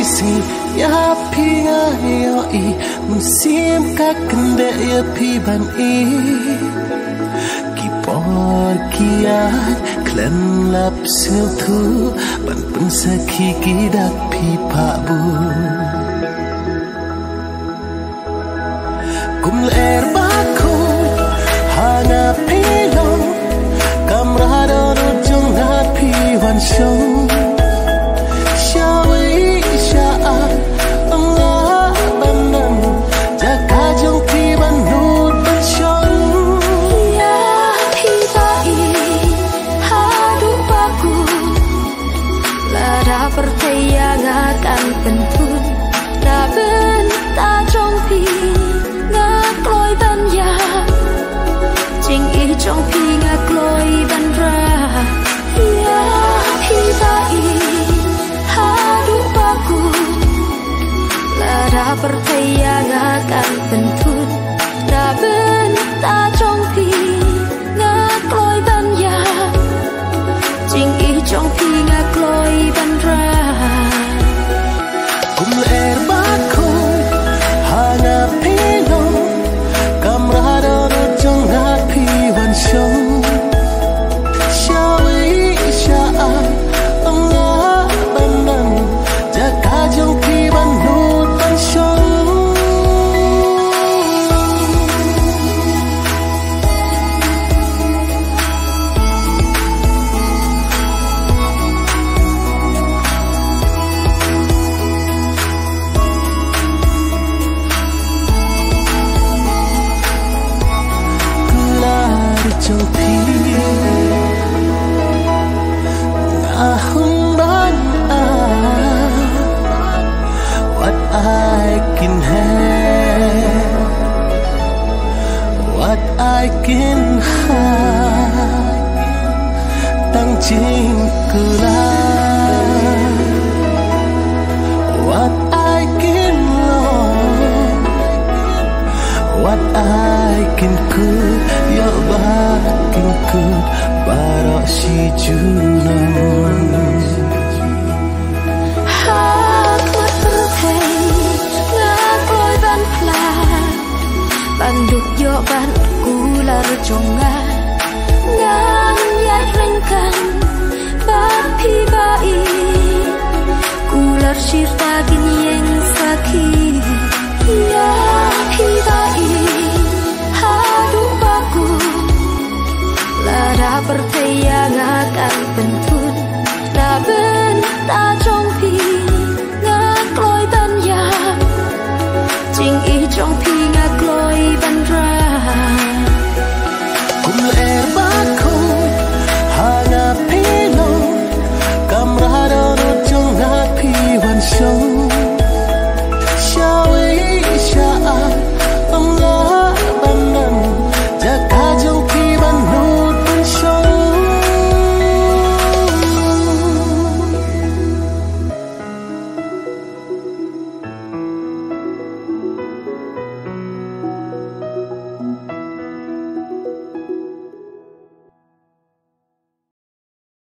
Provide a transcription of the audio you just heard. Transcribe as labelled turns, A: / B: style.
A: si ya pi nga yo I musim ka kende ya pi ban I ki por kiat klen lap sil thu ban pun sakhi ki dak pi pa bu kum ler ba ko hana pi lo kamrado ro jong na pi wan show
B: trong khi ngạc lối ban ra ya hi vai ha du baku lara percaya akan bentut da benta trong khi ngạc lối ban ya jing I trong khi ngạc lối ban ra
A: kum er baku hana pilo kamrado trong happy one show shawi sha Allah banam jaka jong pi ban hut ban show what I can have, what I can have, tang ching kula, what I can love, what I can could, your back can could, barok si junong.
B: Banduk yo ban kular jonga ngan yai rengkan ba pi ba I